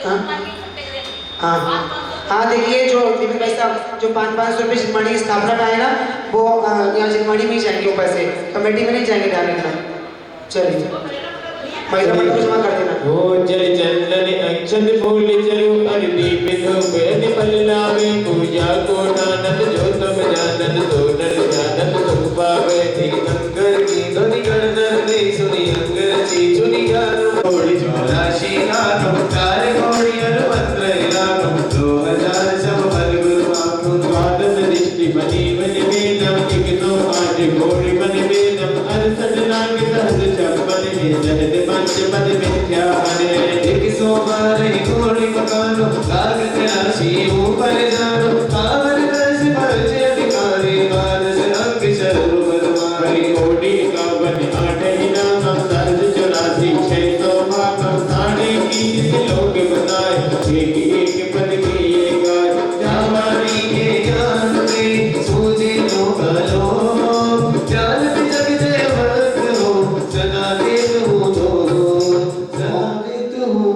हाँ हाँ हाँ, देखिए जो दीपक भाई साहब जो 500 रुपये जिनवाणी की स्थापना का है ना, वो यहाँ जिनवाणी में ही जाएंगे, ऊपर से कमेटी में नहीं जाएंगे डायरेक्ट ना। चलिए महिला मंडल को जमा कर देना। ओ जल चंदन अक्षत फूल चरु हर दीप धूप यदि फल लावे पूजा को नानद जो तुम जानत तो नर जानत तुम पावे तीर्थंकर की ध्वनि गणना ने सुनी अंगर ची चुनी गानो घोड़ी चौरासी गानो चार घोड़ी हर मंत्र गानो 2000 सब हर गुरु आपको द्वादश दृष्टि बनी बन वेदम कितनो आज घोड़ी बन वेदम अरसठ नाग सहज छप्पन में जहद पंच पद मिथ्या हरे एक सौ बारह घोड़ी पकानो कागज राशि ऊपर जानो पावन रस परचे अधिकारी द्वादश अंग सर्व बलवारी घोड़ी का बन आठ ही नाम सहज 84 600 भागम साढ़े 20 लोग बताए एक एक पद की ये गाय जावारी के ज्ञान में सूझे तो भलो जानत जग देवत हो सदा देव हो सदा देव हो।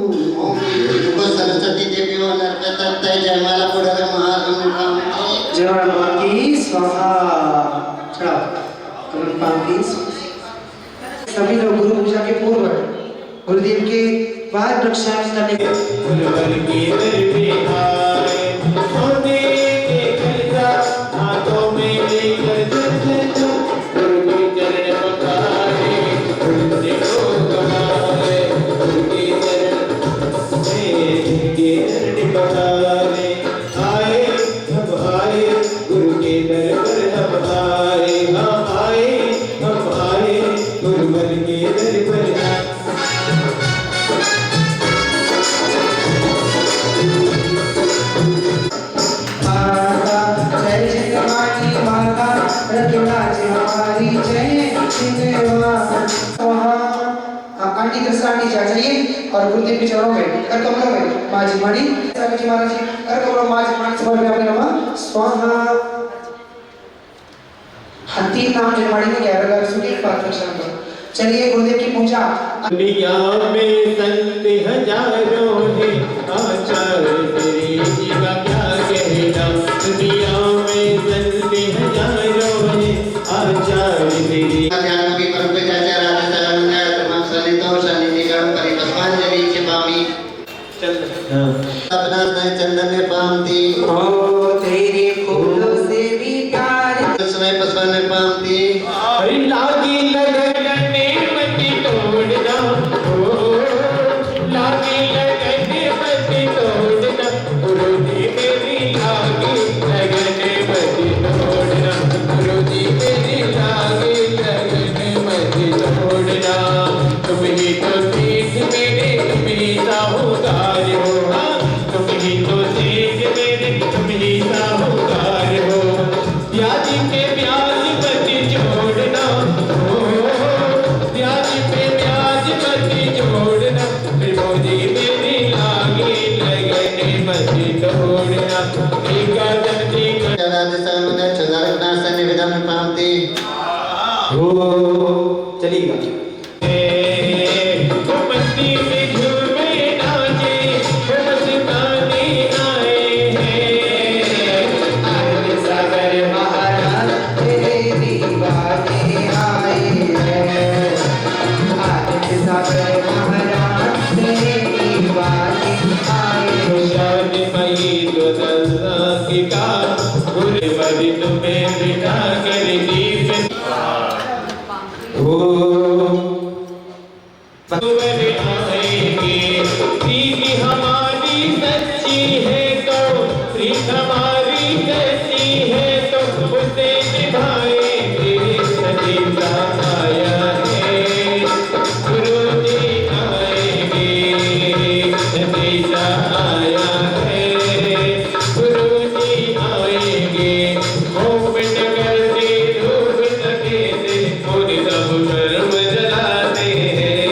सरस्वती देवी और नरकत जयमाला पुढार महागम जय की स्वाहा। चढ़ाओ कमल पान की। सभी लोग गुरु पूजा के पूर्व गुरुदेव के बाद प्रक्षालन करने के गुरुवर की दर पे आए सोने के खलसा हाथों में लेकर गुरु के चरण पखारे गुरु को कमाए गुरु के चरण पखारे आए हम आए गुरु के दर पर हम आए हम आए गुरुवर के दर पर आंटी दृष्टांटी चाहिए और गुरुदेव के चरणों में कर कमलों में माँ जी मानी जी महाराज जी कर कमलों माँ जी मानी समझ में अपने नमः स्वाहा। हत्ती नाम जिनवाड़ी में 11 सुनी बात कर। चलिए गुरुदेव की पूजा। दुनिया में संत हजारों है आचार्य तेरी जी का क्या कहना दुनिया में संत हजारों है आचार्य तेरी ध्यान की परंपरा राजस्थान में तमाम सनितो सन्निधिगण परिपस्मांजलि के पामी अपना चंदन में पामती ओ तेरे फूलों से भी प्यार समय पसवन में पामती हरि लागी लगन मति तोड़ना ओ लागी लगन मति तोड़ना गुरु जी मेरी लागी लगन मति तोड़ना गुरु जी मेरी लागी लगन मति तोड़ना तुम ही तो सीख मेरे तुम ही साहूकार हो तुम ही तो सीख मेरे तुम ही साहूकार हो याद के ब्याज मत जोड़ना ओ ब्याज पे ब्याज मत जोड़ना मोदी मेरी लागी लगने मत तोड़ना एका दंडी राजस्थान में चंद्रकना सन्निधिगण में पामती ओ चलिएगा। मस्ती में झूमे नाचे मस्ताने आए हैं आनंद सागर महाराज तेरे दीवाने आए हैं। आनंद सागर महाराज तेरे दीवाने आए हैं। शान मई तो दल्ला की का गुरु बड़ी तुम्हें बिठा कर दीप सुवर आएंगे प्रीत हमारी सच्ची है तो प्रीत हमारी सच्ची है तो उसे निभाएंगे सजीता आया है गुरु जी आएंगे सजीता आया है गुरु जी आएंगे होम नगर से धूप सके से और सब कर्म जलाते हैं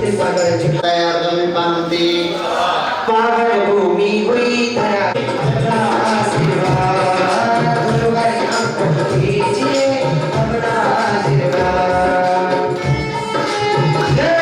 इस बार तयार्गम पावती पावन भूमि हुई धरा आशीर्वाद गुरुवारी हमको दीजिए अपना आशीर्वाद। जय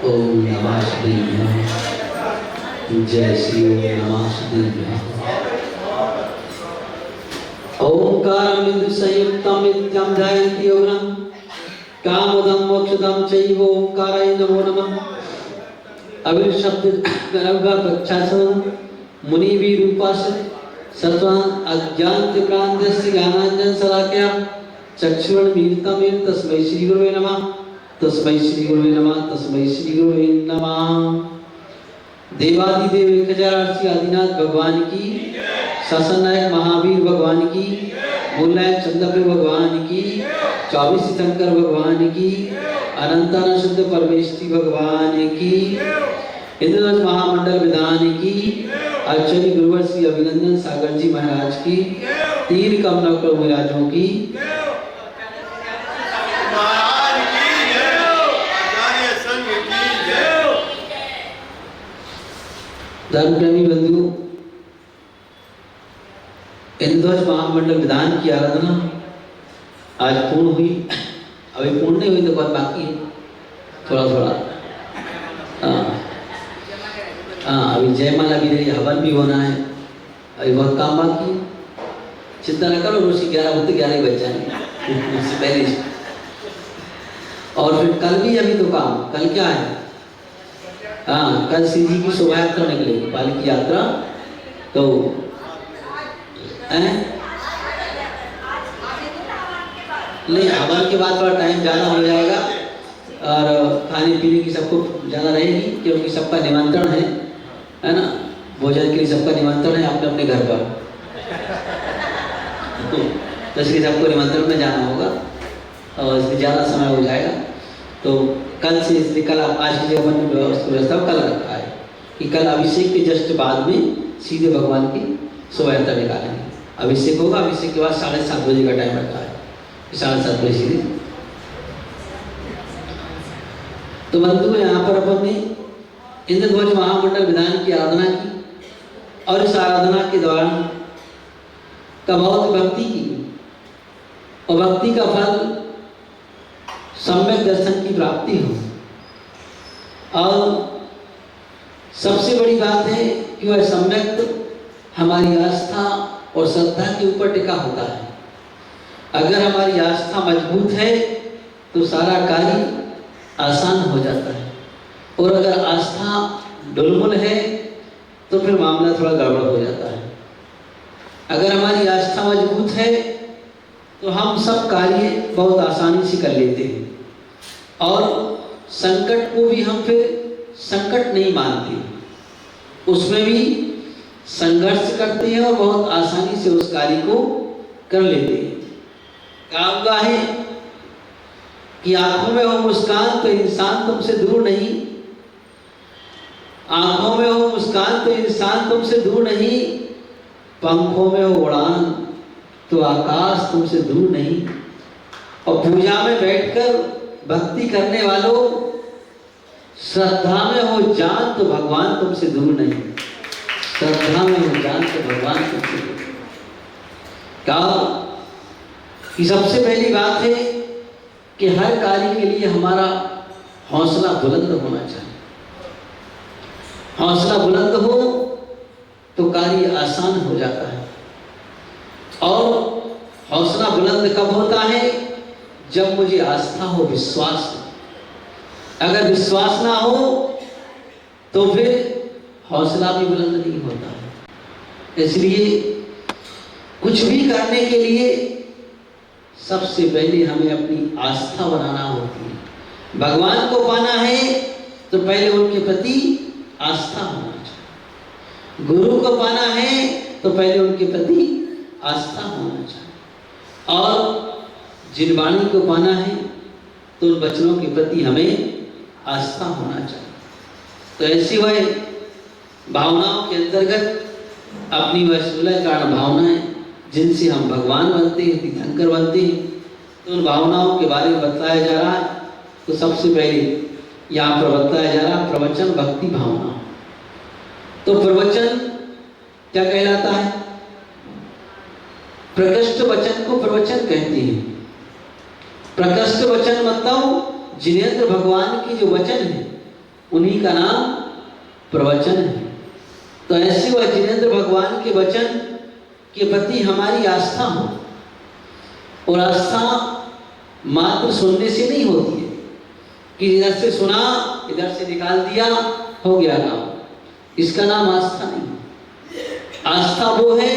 ओम नमः शिवाय। जय श्री नमः शिवाय। ओंकारं बिंदु संयुक्तं नित्यं ध्यायन्ति योगिनं कामदं मोक्षदं चैव ओंकाराय नमो नमः। अविर शब्द गणगा प्रक्षासन मुनि भी रूपास सत्वा अज्ञान तिक्रांतस्य ज्ञानांजन सलाक्या चक्षुरण मीलितमेन तस्मै श्री गुरुवे नमः। तस्मै श्री गुरुवे नमः। तस्मै श्री गुरुवे नमः। देवादिदेव 1008 आदिनाथ भगवान की, शासन नायक महावीर भगवान की, मूलनायक चंद्रदेव भगवान की, 24 तीर्थंकर भगवान की, अनंतानंद शुद्ध परमेश्वरी भगवान की, इंद्रध्वज महामंडल विधान की, आचार्य गुरुवर श्री अभिनंदन सागर जी महाराज की, तीन कमलों को मिराजों की, धर्म प्रेमी बंधु, इंद्रध्वज महामंडल विधान की आराधना आज पूर्ण हुई। अभी पूर्ण नहीं हुई तो बहुत बाकी है, थोड़ा थोड़ा। अभी जयमाला भी रही, हवन भी होना है, अभी बहुत काम बाकी है। चिंता न करो, रोज 11 होते 11 बज जाएंगे उससे पहले। और फिर कल भी अभी तो काम, कल क्या है? कल श्री जी की शोभा यात्रा निकलेगी, पालकी यात्रा। तो नहीं, हवन के बाद थोड़ा टाइम ज़्यादा हो जाएगा और खाने पीने की सबको ज़्यादा रहेगी, क्योंकि सबका निमंत्रण है ना। भोजन के लिए सबका निमंत्रण है अपने अपने घर पर, तो इसलिए सबको निमंत्रण में जाना होगा और इसलिए ज़्यादा समय हो जाएगा। तो कल से, इसलिए कल आज की जगह व्यवस्था कल रखा है कि कल अभिषेक के जस्ट बाद में सीधे भगवान की शोभा यात्रा निकालेंगे। अभिषेक होगा, अभिषेक के बाद 7:30 बजे का टाइम रखा है, 7:30 बजे सीधे। तो बंधु, यहाँ पर अपन ने इंद्रध्वज महामंडल विधान की आराधना की और इस आराधना के दौरान का बहुत भक्ति की, और भक्ति का फल सम्यक दर्शन की प्राप्ति हो। और सबसे बड़ी बात है कि वह सम्यक हमारी आस्था और श्रद्धा के ऊपर टिका होता है। अगर हमारी आस्था मजबूत है तो सारा कार्य आसान हो जाता है, और अगर आस्था डुलमुल है तो फिर मामला थोड़ा गड़बड़ हो जाता है। अगर हमारी आस्था मजबूत है तो हम सब कार्य बहुत आसानी से कर लेते हैं, और संकट को भी हम फिर संकट नहीं मानते, उसमें भी संघर्ष करते हैं और बहुत आसानी से उस कार्य को कर लेते हैं। कहा है कि आंखों में हो मुस्कान तो इंसान तुमसे दूर नहीं, आंखों में हो मुस्कान तो इंसान तुमसे दूर नहीं, पंखों में हो उड़ान तो आकाश तुमसे दूर नहीं। और पूजा में बैठकर भक्ति करने वालों, श्रद्धा में हो जान तो भगवान तुमसे दूर नहीं, श्रद्धा में हो जान तो भगवान तुमसे दूर नहीं। कहा कि सबसे पहली बात है कि हर कार्य के लिए हमारा हौसला बुलंद होना चाहिए। हौसला बुलंद हो तो कार्य आसान हो जाता है। और हौसला बुलंद कब होता है? जब मुझे आस्था हो, विश्वास हो। अगर विश्वास ना हो तो फिर हौसला भी बुलंद नहीं होता है। इसलिए कुछ भी करने के लिए सबसे पहले हमें अपनी आस्था बनाना होती है। भगवान को पाना है तो पहले उनके प्रति आस्था होना चाहिए। गुरु को पाना है तो पहले उनके प्रति आस्था होना चाहिए। और जिन वाणी को पाना है तो उन वचनों के प्रति हमें आस्था होना चाहिए। तो ऐसी वह भावनाओं के अंतर्गत अपनी वह 16 कारण भावनाएं जिनसे हम भगवान बनते हैं, तीर्थंकर बनते हैं, तो उन भावनाओं के बारे में बताया जा रहा है। तो सबसे पहले यहाँ पर बताया जा रहा है प्रवचन भक्ति भावना। तो प्रवचन क्या कहलाता है? प्रकृष्ट वचन को प्रवचन कहते हैं। प्रकृष्ट वचन मतलब जिनेंद्र भगवान की जो वचन है उन्हीं का नाम प्रवचन है। तो ऐसे वह जिनेंद्र भगवान के वचन के प्रति हमारी आस्था हो। और आस्था मात्र सुनने से नहीं होती है कि इधर से सुना इधर से निकाल दिया हो गया काम, इसका नाम आस्था नहीं है। आस्था वो है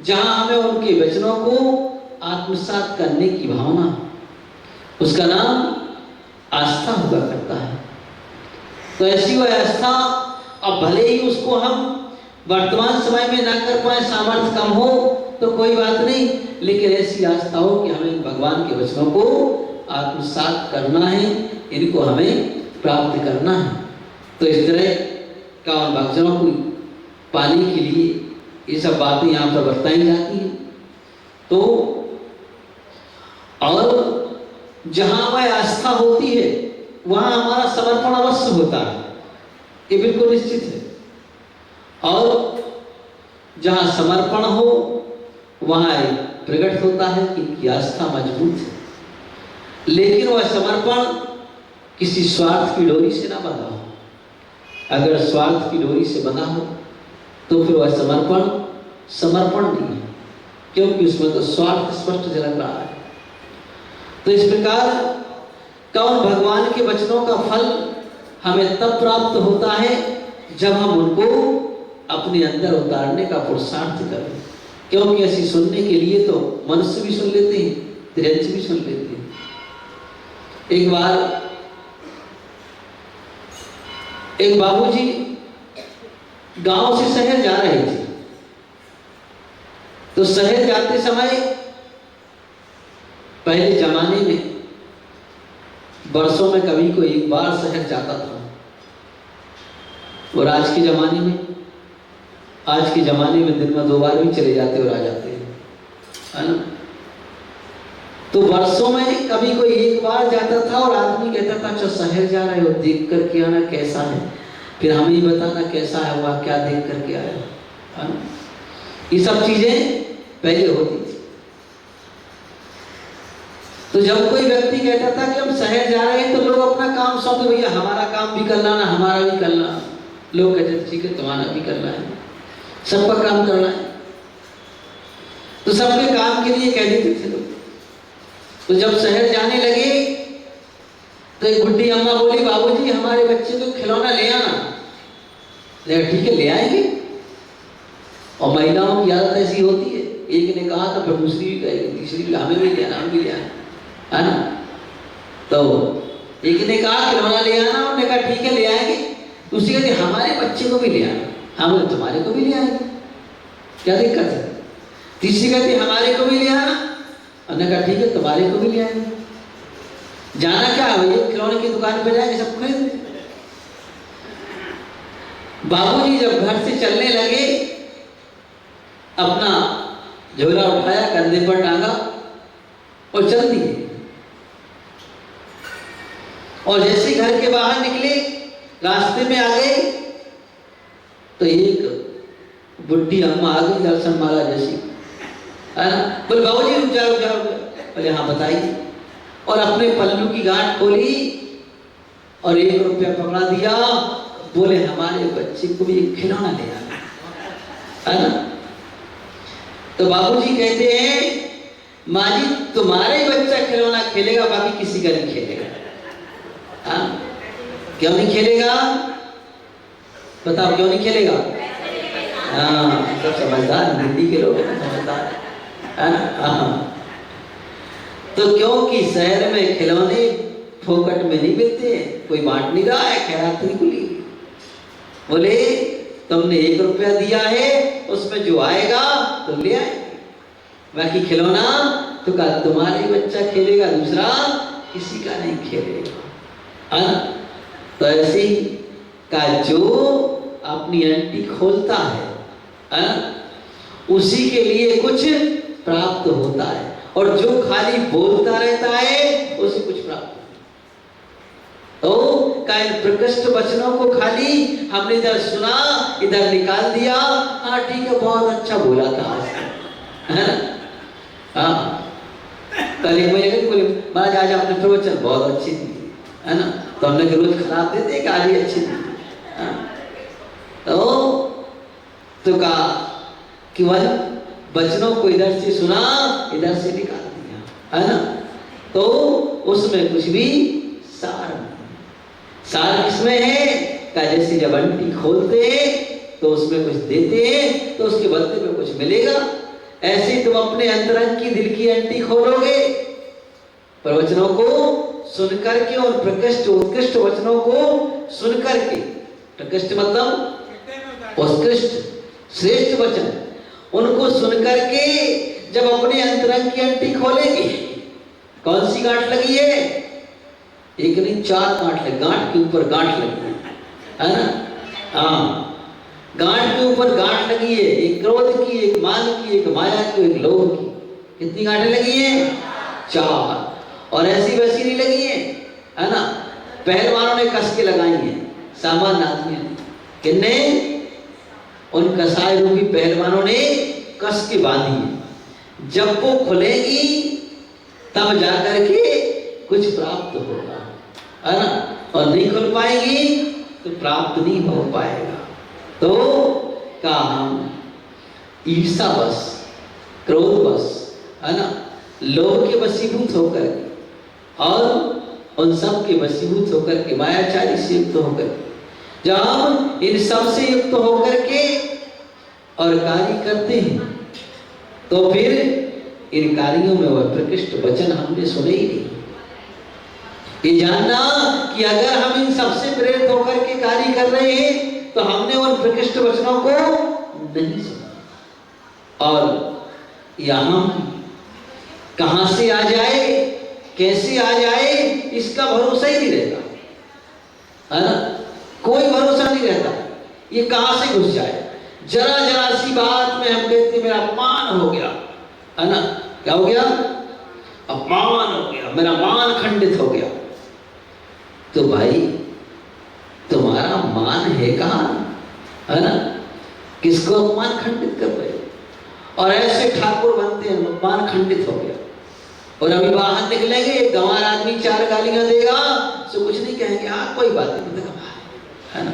जहां हमें उनके वचनों को आत्मसात करने की भावना, उसका नाम आस्था हुआ करता है। तो ऐसी वह आस्था, अब भले ही उसको हम वर्तमान समय में ना कर पाए, सामर्थ्य कम हो तो कोई बात नहीं, लेकिन ऐसी आस्था हो कि हमें भगवान के वचनों को आत्मसात करना है, इनको हमें प्राप्त करना है। तो इस तरह का उन वचनों को पाने के लिए ये सब बातें यहाँ पर बताई जाती हैं। तो और जहाँ वह आस्था होती है वहाँ हमारा समर्पण अवश्य होता है, ये बिल्कुल निश्चित है। और जहाँ समर्पण हो वहाँ प्रकट होता है कि आस्था मजबूत है। लेकिन वह समर्पण किसी स्वार्थ की डोरी से ना बंधा हो। अगर स्वार्थ की डोरी से बंधा हो तो फिर वह समर्पण नहीं है, क्योंकि उसमें तो स्वार्थ स्पष्ट झलक रहा है। तो इस प्रकार का उन भगवान के वचनों का फल हमें तब प्राप्त होता है जब हम उनको अपने अंदर उतारने का पुरुषार्थ करें। क्योंकि ऐसी सुनने के लिए तो मनुष्य भी सुन लेते हैं, त्रियंश भी सुन लेते हैं। एक बार एक बाबूजी गांव से शहर जा रहे थे। तो शहर जाते समय पहले जमाने में वर्षों में कभी कोई एक बार शहर जाता था, और आज के जमाने में दिन में 2 बार भी चले जाते और आ जाते हैं, है ना। तो वर्षों में कभी कोई एक बार जाता था और आदमी कहता था अच्छा शहर जा रहे हो, देख करके आना कैसा है, फिर हमें ही बताना कैसा है वह, क्या देख करके आया, है ना। ये सब चीजें पहले होती थी। तो जब कोई व्यक्ति कहता था कि हम शहर जा रहे हैं तो लोग अपना काम सौंपे, भैया हमारा काम भी करना ना, हमारा भी करना। लोग कहते थे ठीक है तुम्हारा भी करना है, सबका काम करना है, तो सबके काम के लिए कह देते थे लोग। तो जब शहर जाने लगे तो एक बुढ़ी अम्मा बोली बाबूजी हमारे बच्चे को खिलौना ले आना। ठीक है ले आएंगे। और महिलाओं की आदत ऐसी होती है, एक ने कहा तो फिर दूसरी भी कहेगी, तीसरी भी हमें भी ले आना, हम भी ले आना, है ना। तो एक ने कहा खिलौना ले आना, उन्होंने कहा ठीक है ले आएंगे। दूसरी कहती हमारे बच्चे को भी ले आना, हम बोले तुम्हारे को भी ले आएंगे, क्या दिक्कत है। तीसरी कहती हमारे को भी ले आना, उन्होंने कहा ठीक है तुम्हारे को भी ले आएंगे। जाना क्या है भैया, खिलौने की दुकान पे जाएंगे सब खरीद। बाबूजी जब घर से चलने लगे, अपना झोला उठाया, कंधे पर टांगा और चल दिए। और जैसे घर के बाहर निकले, रास्ते में आ गए तो एक बुढ़ी अम्मा आ गई दर्शन माला जैसी, है ना। बोले बाबूजी रुक जाओ रुक जाओ। बोले हाँ बताइए। और अपने पल्लू की गांठ खोली और 1 रुपया पकड़ा दिया। बोले हमारे बच्चे को भी एक खिलौना ले आना, है ना। तो बाबूजी कहते हैं माँ जी तुम्हारे बच्चा खिलौना खेलेगा, बाकी किसी का नहीं खेलेगा। हाँ क्यों नहीं खेलेगा, बताओ क्यों नहीं खेलेगा। हाँ सब समझदार, हिंदी के लोग समझदार, है ना। हाँ तो क्योंकि शहर में खिलौने फोकट में नहीं मिलते, कोई बांट नहीं रहा है, खैरात खुली। बोले तुमने 1 रुपया दिया है, उसमें जो आएगा तो ले आए, बाकी खिलौना तो का तुम्हारा ही बच्चा खेलेगा, दूसरा किसी का नहीं खेलेगा, है ना। तो ऐसे ही का जो अपनी अंटी खोलता है ना, उसी के लिए कुछ प्राप्त होता है, और जो खाली बोलता रहता है उसे कुछ प्राप्त। तो इन प्रकृष्ट वचनों को खाली हमने इधर सुना, इधर निकाल दिया, हाँ ठीक है बहुत अच्छा बोला था, है ना। हाँ कल एक महीने बोले महाराज आज आपने प्रवचन बहुत अच्छी थी, है ना। तो हमने रोज खराब देते कि आज ही अच्छी थी। तो कहा कि वह वचनों को इधर से सुना, इधर से निकाल दिया, है ना। तो उसमें कुछ भी सार नहीं। सार किसमें है का जैसे जब अंटी खोलते हैं तो उसमें कुछ देते हैं तो उसके बदले में कुछ मिलेगा। ऐसे तुम अपने अंतरंग की दिल की अंटी खोलोगे, प्रवचनों को सुन करके और प्रकृष्ट उत्कृष्ट वचनों को सुन करके, प्रकृष्ट मतलब उत्कृष्ट श्रेष्ठ वचन, उनको सुन करके जब अपने अंतरंग की अंटी खोलेगी, कौन सी गांठ लगी है, एक नहीं 4 गांठ लगी, गांठ के ऊपर गांठ लगी है ना। हाँ गांठ के ऊपर गांठ लगी है, एक क्रोध की, एक मान की, एक माया की, एक लोभ की। कितनी गांठें लगी हैं, 4। और ऐसी वैसी नहीं लगी है ना। पहलवानों ने कस के लगाई है, सामान्य आदमी ने किन्ने, उन कसाई रूपी पहलवानों ने कस के बांधी है। जब वो खुलेगी तब जाकर के कुछ प्राप्त होगा, है ना। और नहीं खुल पाएगी तो प्राप्त नहीं हो पाएगा। तो का हम ईर्षा बस, क्रोध बस, है ना, लोभ के वशीभूत होकर के और उन सब के वशीभूत होकर के, मायाचारी से युक्त होकर के, जब हम इन सब से युक्त होकर के और कार्य करते हैं तो फिर इन कार्यों में वह प्रकृष्ट वचन हमने सुने ही नहीं। ये जानना कि अगर हम इन सबसे प्रेरित होकर के कार्य कर रहे हैं तो हमने उन प्रकृष्ट वचनों को नहीं सुना। और यहाँ कहां से आ जाए, कैसे आ जाए, इसका भरोसा ही नहीं रहता, है ना। कोई भरोसा नहीं रहता, ये कहां से घुस जाए। जरा जरा सी बात में हम कहते मेरा अपमान हो गया, है ना। क्या हो गया, अपमान हो गया, मेरा मान खंडित हो गया। तो भाई तुम्हारा मान है कहां, है ना, किसको अपमान खंडित कर रहे हो। और ऐसे ठाकुर बनते हैं, मान खंडित हो गया, और अभी बाहर निकलेंगे, गंवार आदमी 4 गालियां देगा तो कुछ नहीं कहेंगे, हाँ कोई बात नहीं, तो गंवार है ना,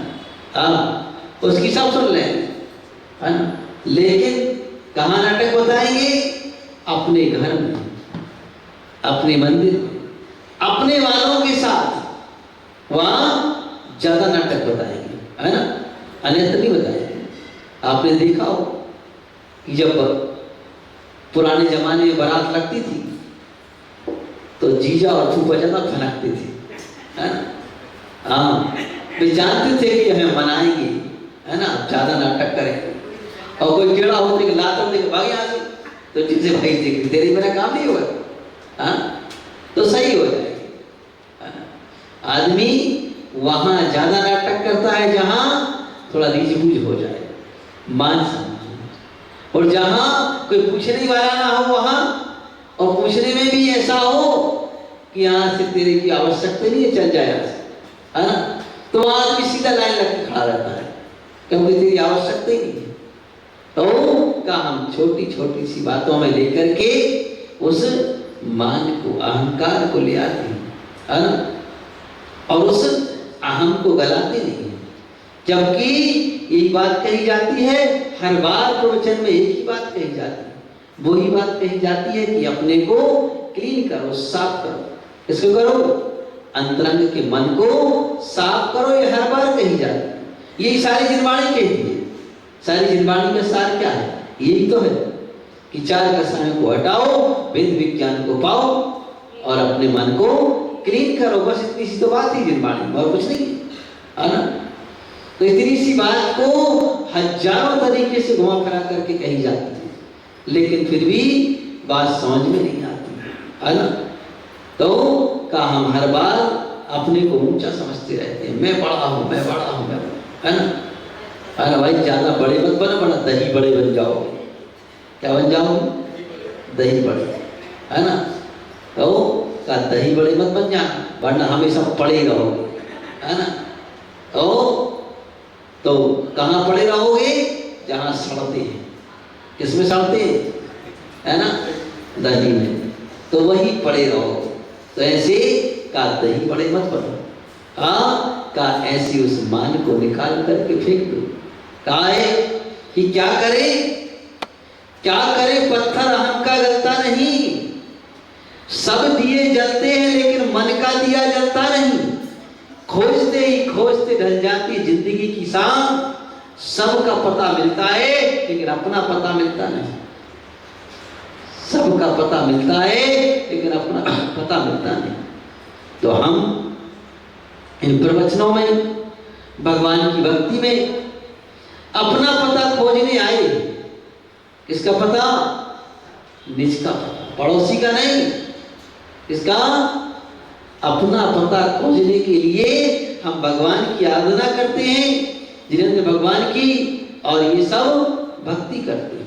हाँ उसकी सब सुन लेंगे, है ना। लेकिन कहाँ नाटक बताएंगे? अपने घर में, अपने मंदिर में, अपने वालों के साथ, वहां ज्यादा नाटक बताएंगे, है ना, अन्यथा नहीं बताएंगे। आपने देखा हो कि जब पुराने जमाने में बारात लगती थी तो जीजा और फूफा ज्यादा फनकते थे, है ना, हाँ वे जानते थे कि हमें मनाएंगे, है ना, ज्यादा नाटक करेंगे। और कोई टेढ़ा होते कि लात देके भाग यहाँ से, तो जिनसे भाई देख तेरे मेरा काम नहीं होगा, हाँ तो सही हो जाएगा। आदमी वहां ज्यादा नाटक करता है जहां थोड़ा रीझबूझ हो जाए, मान सम्मान, और जहां कोई पूछने वाला ना हो वहां, और पूछने में भी ऐसा हो कि यहाँ से तेरे की आवश्यकता नहीं है, चल जाए यहाँ से, है ना, तो वहां आदमी सीधा लाइन लग के खड़ा रहता है क्योंकि तेरी आवश्यकता ही नहीं है। तो का हम छोटी छोटी सी बातों में लेकर के उस मान को, अहंकार को ले आते हैं, है ना, और उस अहम को गलाते नहीं है। जबकि यही बात कही जाती है, हर बार प्रवचन में एक ही बात कही जाती है, वही बात कही जाती है कि अपने को क्लीन करो, साफ करो। इसको करो, अंतरंग के मन को साफ करो, ये हर बार कही जाती है। यही सारी जिनवाणी कहती है। सारी जिनवाणी का सार क्या है? यही तो है कि 4 कसायों को हटाओ, वेद विज्ञान को पाओ और अपने मन को क्लीन करो। बस इतनी सी तो बात ही जिनवाणी में, और कुछ नहीं है ना। तो इतनी सी बात को हजारों तरीके से घुमा फिरा करके कही जाती है, लेकिन फिर भी बात समझ में नहीं आती, है ना। तो का हम हर बार अपने को ऊंचा समझते रहते हैं, मैं बड़ा हूं, मैं बड़ा हूं, मैं, है ना। अरे भाई ज्यादा बड़े मत बनो, बड़ा दही बड़े बन जाओगे। क्या बन जाओगे? दही बड़े, है ना। तो का दही बड़े मत बन जाना, वरना हमेशा पड़े रहोगे, है ना। तो कहाँ पड़े रहोगे? जहां सड़ते हैं। किसमें सड़ते हैं? है ना, दही में। तो वही पड़े रहोगे। तो ऐसे का दही बड़े मत बनो, हाँ का ऐसे उस मान को निकाल करके फेंक दो। कहा है कि क्या करे, क्या करे, पत्थर अहम का गलता नहीं। सब दिए जलते हैं लेकिन मन का दिया जलता नहीं। खोजते ही खोजते ढल जाती जिंदगी की शाम। सबका पता मिलता है लेकिन अपना पता मिलता नहीं। सबका पता मिलता है लेकिन अपना पता मिलता नहीं। तो हम इन प्रवचनों में, भगवान की भक्ति में अपना पता खोजने आए। किसका पता? निज का पता, पड़ोसी का नहीं। इसका अपना पता खोजने के लिए हम भगवान की आराधना करते हैं, जिनेंद्र भगवान की, और ये सब भक्ति करते हैं।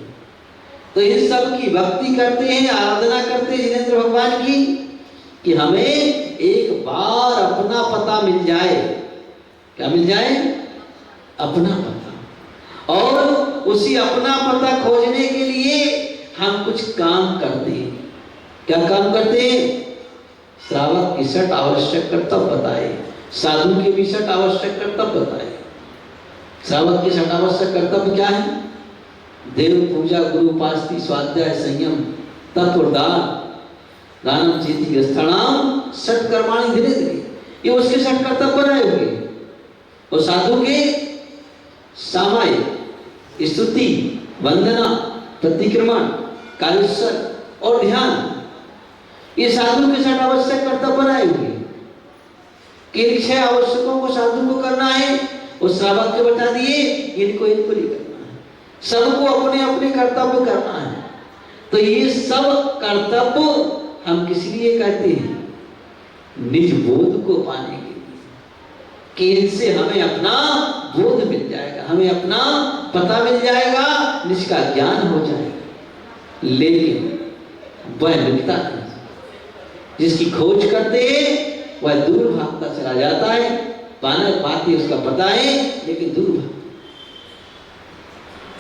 तो इन सब की भक्ति करते हैं, आराधना करते हैं जिनेंद्र भगवान की, कि हमें एक बार अपना पता मिल जाए। क्या मिल जाए? अपना पता। और उसी अपना पता खोजने के लिए हम कुछ काम करते हैं। क्या काम करते हैं? श्रावक की 6 आवश्यक कर्तव्य बताए, साधु के भी 6 आवश्यक कर्तव्य बताए। श्रावक के 6 आवश्यक कर्तव्य क्या है? देव पूजा, गुरु उपासना, स्वाध्याय, संयम, तत्व, दान, दानम चेति स्थलाम, 6 कर्माणि धीरे धीरे, ये उसके 6 कर्तव्य बनाए हुए। और साधु के सामायिक स्तुति, वंदना, प्रतिक्रमण, कालेश्वर और ध्यान, ये साधु के 6 आवश्यक कर्तव्य बनाए हुए। किन 6 आवश्यकों को साधु को करना है वो श्रावक के बता दिए, इनको नहीं करना है। सबको अपने अपने कर्तव्य करना है। तो ये सब कर्तव्य हम किस लिए कहते हैं? निज बोध को पाने के लिए, कि इनसे हमें अपना बोध मिल जाएगा, हमें अपना पता मिल जाएगा, निज का ज्ञान हो जाएगा। लेकिन वह मिलता नहीं। जिसकी खोज करते हैं वह दूर भागता चला जाता है। पाना पाती उसका पता है लेकिन दूर भागता।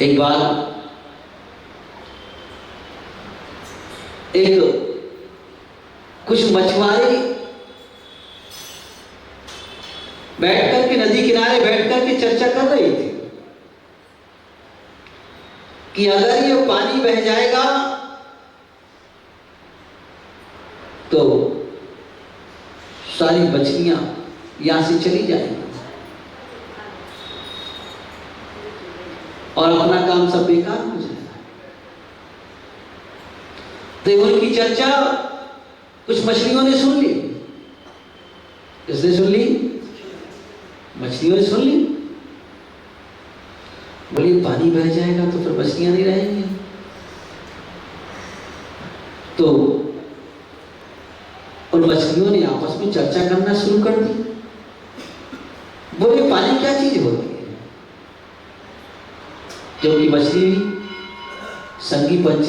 एक बार एक कुछ मछुआरे बैठ करके नदी किनारे बैठ करके चर्चा कर रहे थे कि अगर ये पानी बह जाएगा तो सारी मछलियां यहां से चली जाएंगी और अपना काम सब बेकार हो जाएगा। तो उनकी चर्चा कुछ मछलियों ने सुन ली। किसने सुन ली? मछलियों ने सुन ली। बोली पानी बह जाएगा तो फिर मछलियां नहीं रहेंगी। तो उन मछलियों ने आपस में चर्चा करना शुरू कर दी। बोले पानी क्या चीज होती है? जबकि मछली संगी पंच